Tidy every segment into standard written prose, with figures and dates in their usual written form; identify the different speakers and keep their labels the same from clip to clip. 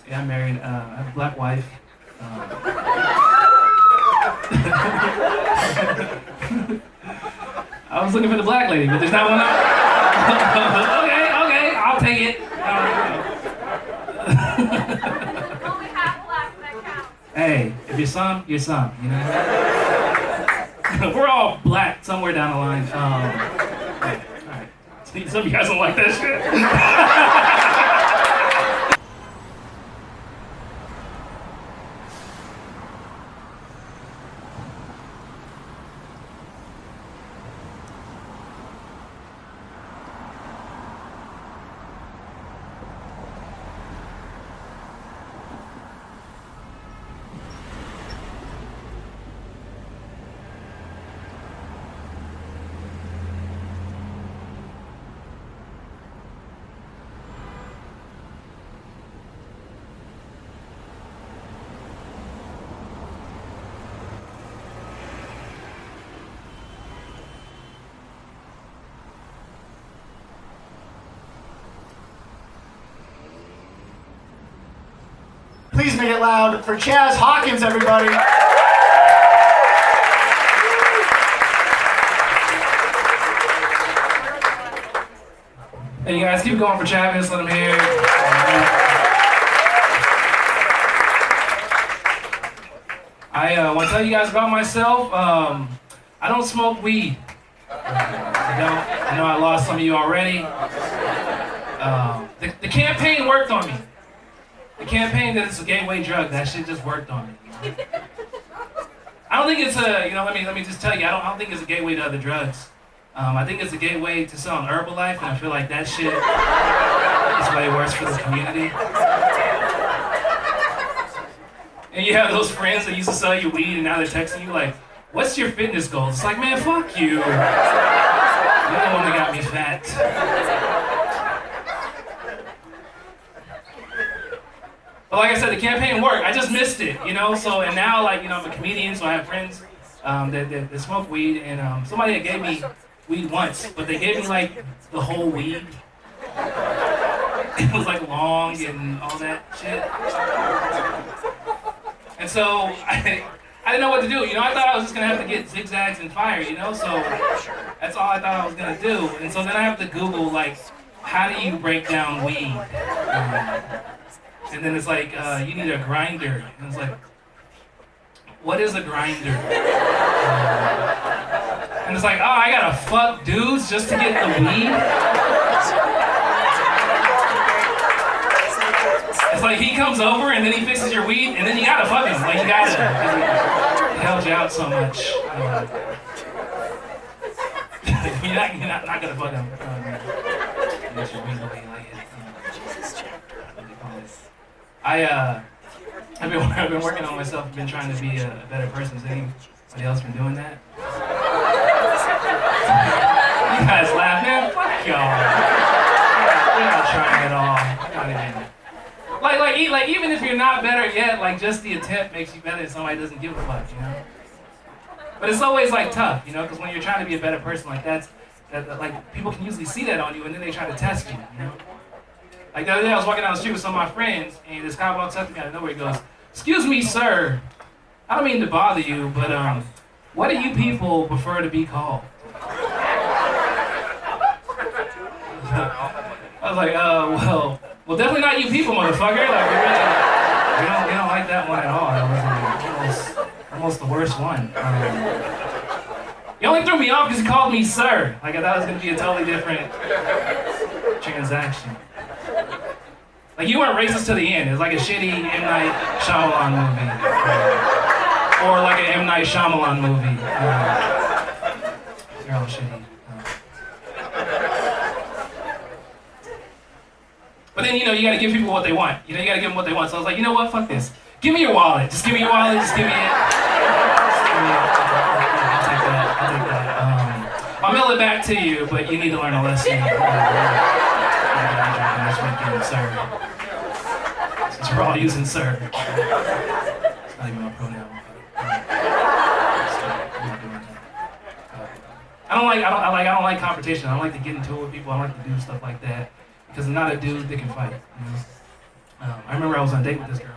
Speaker 1: Yeah, I'm married. I have a black wife. I was looking for the black lady, but there's not one. Okay, I'll take it.
Speaker 2: Only half black, that counts.
Speaker 1: Hey, if you're some, you're some. You know. We're all black somewhere down the line. All right. Some of you guys don't like that shit.
Speaker 3: Please make it loud for Chazz Hawkins, everybody.
Speaker 1: Hey, you guys, keep going for Travis. Let him hear. I want to tell you guys about myself. I don't smoke weed. I don't. I know I lost some of you already. The campaign worked on me. The campaign that it's a gateway drug, that shit just worked on me. You know? I don't think it's a, let me just tell you, I don't think it's a gateway to other drugs. I think it's a gateway to selling Herbalife, and I feel like that shit is way worse for the community. And you have those friends that used to sell you weed, and now they're texting you like, what's your fitness goals? It's like, man, fuck you. You're the one that got me fat. But like I said, the campaign worked. I just missed it, So, and now, I'm a comedian, so I have friends that smoke weed, and somebody that gave me weed once, but they gave me the whole weed. It was long and all that shit. And so I didn't know what to do. I thought I was just gonna have to get zigzags and fire, So that's all I thought I was gonna do. And so then I have to Google how do you break down weed? And then it's you need a grinder. And it's what is a grinder? And it's I gotta fuck dudes just to get the weed? It's he comes over and then he fixes your weed and then you gotta fuck him. You gotta. He helped you out so much. You're not gonna fuck him. Get your weed the way you like it. I've been working on myself. I've been trying to be a better person. Has anybody else been doing that? You guys laugh, man. Fuck y'all. You're not trying at all. Not even. Even if you're not better yet, just the attempt makes you better if somebody doesn't give a fuck, But it's always tough, because when you're trying to be a better person, that people can usually see that on you, and then they try to test you, The other day I was walking down the street with some of my friends, and this guy walks up to me out of nowhere. He goes, "Excuse me, sir. I don't mean to bother you, but what do you people prefer to be called?" I was well, definitely not you people, motherfucker. We don't like that one at all. That was almost the worst one. He only threw me off because he called me sir. I thought it was going to be a totally different transaction. You weren't racist to the end. It's a shitty M. Night Shyamalan movie. Or an M. Night Shyamalan movie. They're all shitty. But then, you gotta give people what they want. You gotta give them what they want. So I was you know what? Fuck this. Give me your wallet. Just give me your wallet. Just give me it. I'll take that. I'll mail it back to you, but you need to learn a lesson. This weekend, sir. Since we're all using sir. It's not even my pronoun. I don't like competition. I don't like to get into it with people. I don't like to do stuff like that because I'm not a dude that can fight. I remember I was on a date with this girl,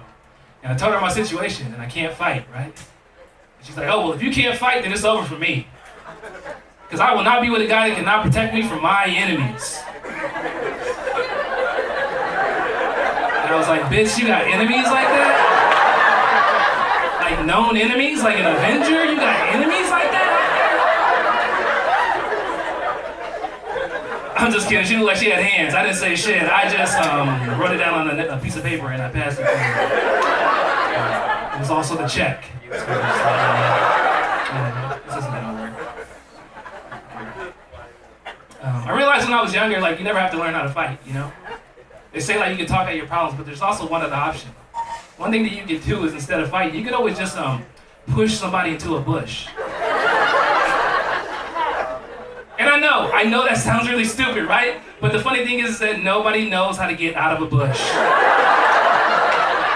Speaker 1: and I told her my situation, and I can't fight, right? And she's like, oh, well, if you can't fight, then it's over for me. Because I will not be with a guy that cannot protect me from my enemies. And I was like, bitch, you got enemies like that? Like known enemies? Like an Avenger? You got enemies like that? I'm just kidding. She looked like she had hands. I didn't say shit. I just wrote it down on a piece of paper and I passed it to her. It was also the check. This isn't gonna work. I realized when I was younger, like, you never have to learn how to fight, you know? They say, like, you can talk out your problems, but there's also one other option. One thing that you can do is, instead of fighting, you can always just push somebody into a bush. And I know that sounds really stupid, right? But the funny thing is that nobody knows how to get out of a bush.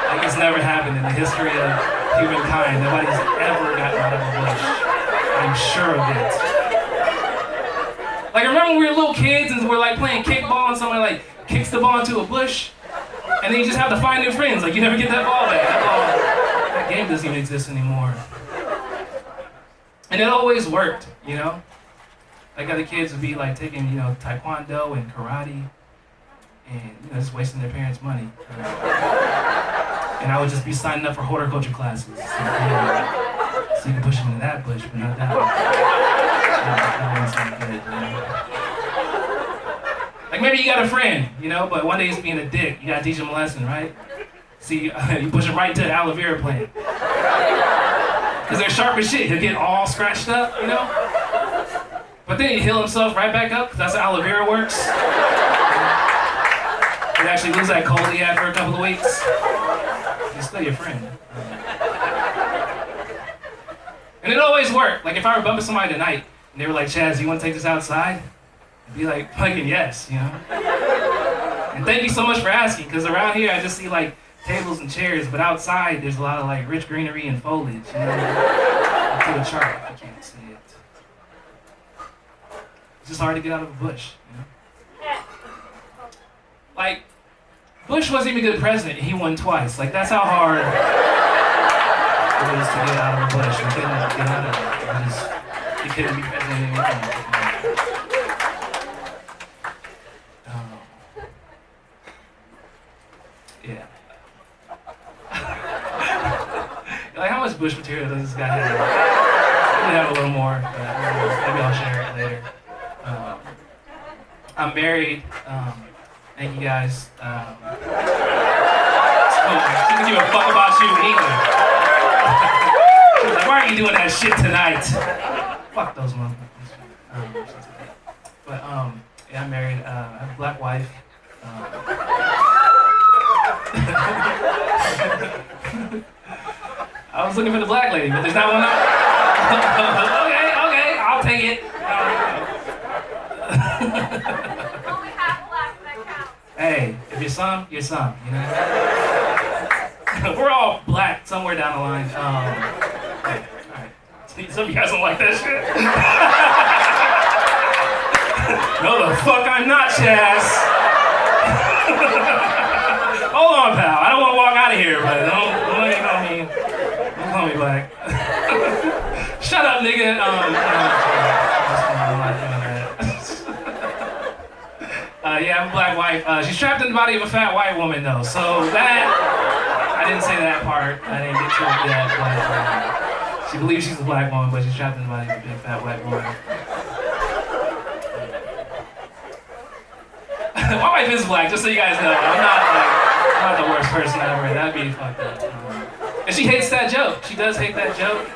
Speaker 1: Like, it's never happened in the history of humankind. Nobody's ever gotten out of a bush. I'm sure of it. Like, remember when we were little kids and we're like playing kickball and somebody like kicks the ball into a bush? And then you just have to find new friends. Like, you never get that ball back. That game doesn't even exist anymore. And it always worked, you know? Like, other kids would be like taking, you know, taekwondo and karate and, you know, just wasting their parents' money. And I would just be signing up for horticulture classes. So, yeah, so you can push them into that bush, but not that one. That one's not good, you know? Like, maybe you got a friend, you know, but one day he's being a dick. You gotta teach him a lesson, right? See, you push him right into the aloe vera plant. Because they're sharp as shit. He'll get all scratched up, you know? But then he'd heal himself right back up, because that's how aloe vera works. He'd actually lose that cold he had for a couple of weeks. He's still your friend. And it always worked. Like, if I were bumping somebody tonight, and they were like, Chazz, you want to take this outside? I'd be like, fucking yes, you know? And thank you so much for asking, because around here I just see, like, tables and chairs, but outside there's a lot of, like, rich greenery and foliage, you know? To the chart, if you can't see it. It's just hard to get out of a bush, you know? Like, Bush wasn't even a good president. He won twice. Like, that's how hard it is to get out of a bush. He couldn't get out of it. He couldn't be president anymore. Yeah. Like, how much Bush material does this guy have? Maybe have a little more, but maybe I'll share it later. I'm married. Thank you guys. She doesn't give a fuck about you either. She's like, why are you doing that shit tonight? Fuck those motherfuckers. But yeah, I'm married. I have a black wife. I was looking for the black lady, but there's not one. Okay, I'll take it.
Speaker 2: Only half black, that counts.
Speaker 1: Hey, if you're some, you're some, you know? We're all black somewhere down the line. Alright. Some of you guys don't like that shit. No, the fuck I'm not, Chazz. Hold on, pal. I don't want to walk out of here, but don't call me black. Shut up, nigga. Yeah, I'm a black wife. She's trapped in the body of a fat white woman, though. So that, I didn't say that part. I didn't get to it yet. But, she believes she's a black woman, but she's trapped in the body of a big fat white woman. My wife is black, just so you guys know. I'm not the worst person ever. That'd be fucked up. And she hates that joke. She does hate that joke.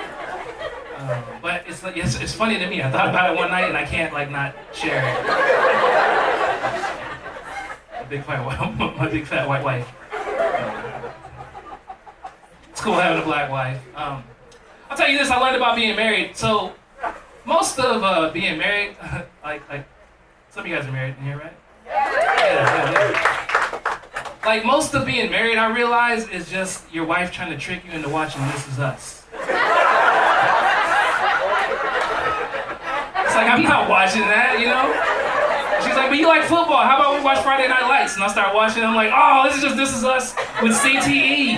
Speaker 1: But it's funny to me. I thought about it one night and I can't not share it. My big fat white wife. It's cool having a black wife. I'll tell you this, I learned about being married. So most of being married, like some of you guys are married in here, right? Yeah. Like, most of being married, I realize, is just your wife trying to trick you into watching This Is Us. It's like, I'm not watching that, you know? She's like, but you like football. How about we watch Friday Night Lights? And I start watching. I'm like, oh, This Is Us with CTE.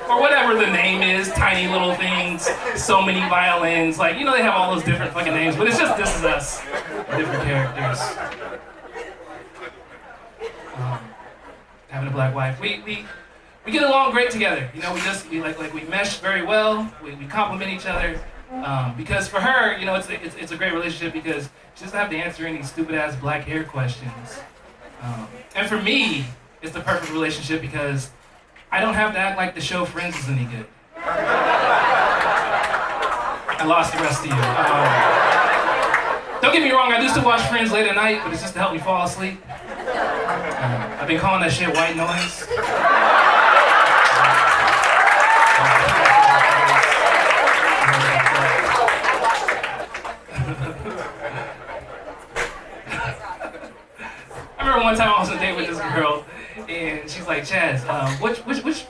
Speaker 1: Or whatever the name is, Tiny Little Things, So Many Violins. Like, you know, they have all those different fucking names, but it's just This Is Us. Different characters. Having a black wife. We get along great together. You know, we mesh very well. We complement each other. Because for her, you know, it's a great relationship because she doesn't have to answer any stupid ass black hair questions. And for me, it's the perfect relationship because I don't have to act like the show Friends is any good. I lost the rest of you. Don't get me wrong, I do still watch Friends late at night, but it's just to help me fall asleep. I've been calling that shit white noise. I remember one time I was on a date with this girl, and she's like, Chazz,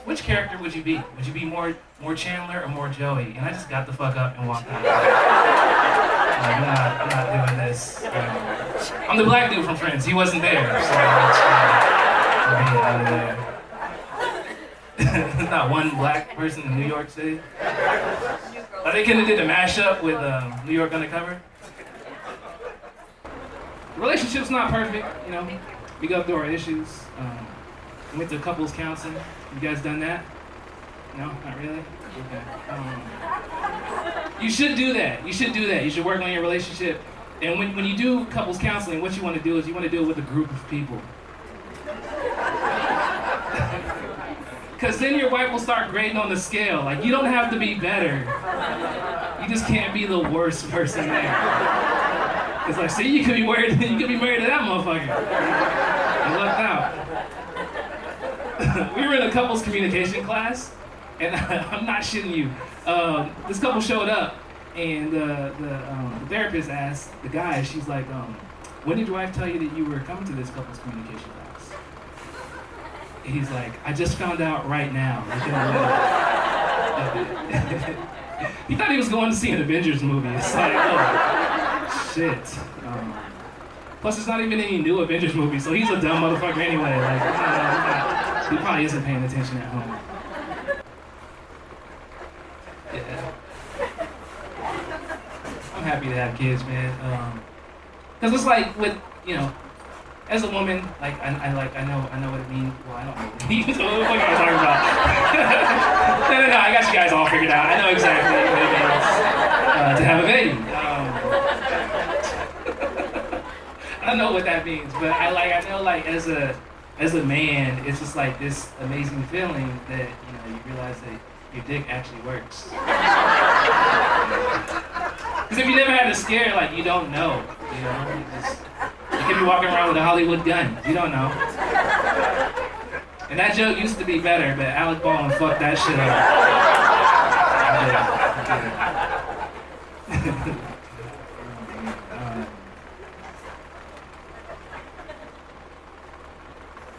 Speaker 1: which character would you be? Would you be more Chandler or more Joey? And I just got the fuck up and walked out. I'm not doing this. I'm the black dude from Friends. He wasn't there, so out of there. Not one black person in New York City. They could have did a mashup with New York Undercover. The relationship's not perfect, you know. We go through our issues. We went to couples counseling. You guys done that? No, not really? Okay. You should do that. You should work on your relationship. And when you do couples counseling, what you want to do is you want to do it with a group of people. Because then your wife will start grading on the scale. Like, you don't have to be better. You just can't be the worst person there. It's like, see, you could be married to that motherfucker. You lucked out. We were in a couples communication class, and I'm not shitting you. This couple showed up, and the therapist asked the guy, she's like, when did your wife tell you that you were coming to this couples communication class? And he's like, I just found out right now. He thought he was going to see an Avengers movie. It's like, oh, shit. Plus, there's not even any new Avengers movies, so he's a dumb motherfucker anyway. Like, he probably isn't paying attention at home. Yeah. I'm happy to have kids, man. Cause it's like with, you know, as a woman, like I know what it means. Well, I don't know what it means. What the fuck am I talking about? No, I got you guys all figured out. I know exactly what it means to have a baby. I don't know what that means, but I know like as a man, it's just like this amazing feeling that, you know, you realize that your dick actually works. Because if you never had a scare, like, you don't know. You know, you could be walking around with a Hollywood gun. You don't know. And that joke used to be better, but Alec Baldwin fucked that shit up.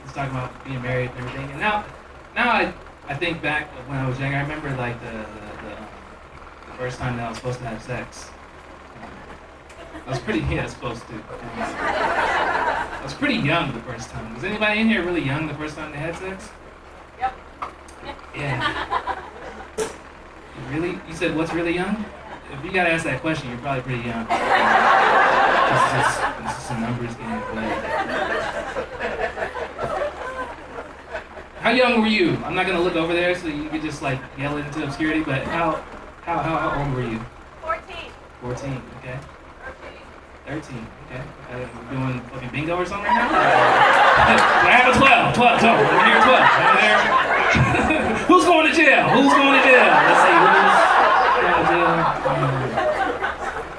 Speaker 1: Let's talk about being married and everything. And now I think back when I was younger. I remember like the first time that I was supposed to have sex. I was pretty supposed to. I was pretty young the first time. Was anybody in here really young the first time they had sex?
Speaker 2: Yep.
Speaker 1: Yeah. Really? You said what's really young? If you gotta ask that question, you're probably pretty young. This is a numbers game, but. How young were you? I'm not gonna look over there so you could just like yell it into obscurity, but how old were you?
Speaker 2: 14.
Speaker 1: 14, okay.
Speaker 2: 13.
Speaker 1: 13, okay. Doing fucking bingo or something right now? I have a 12. We're here 12. Over there.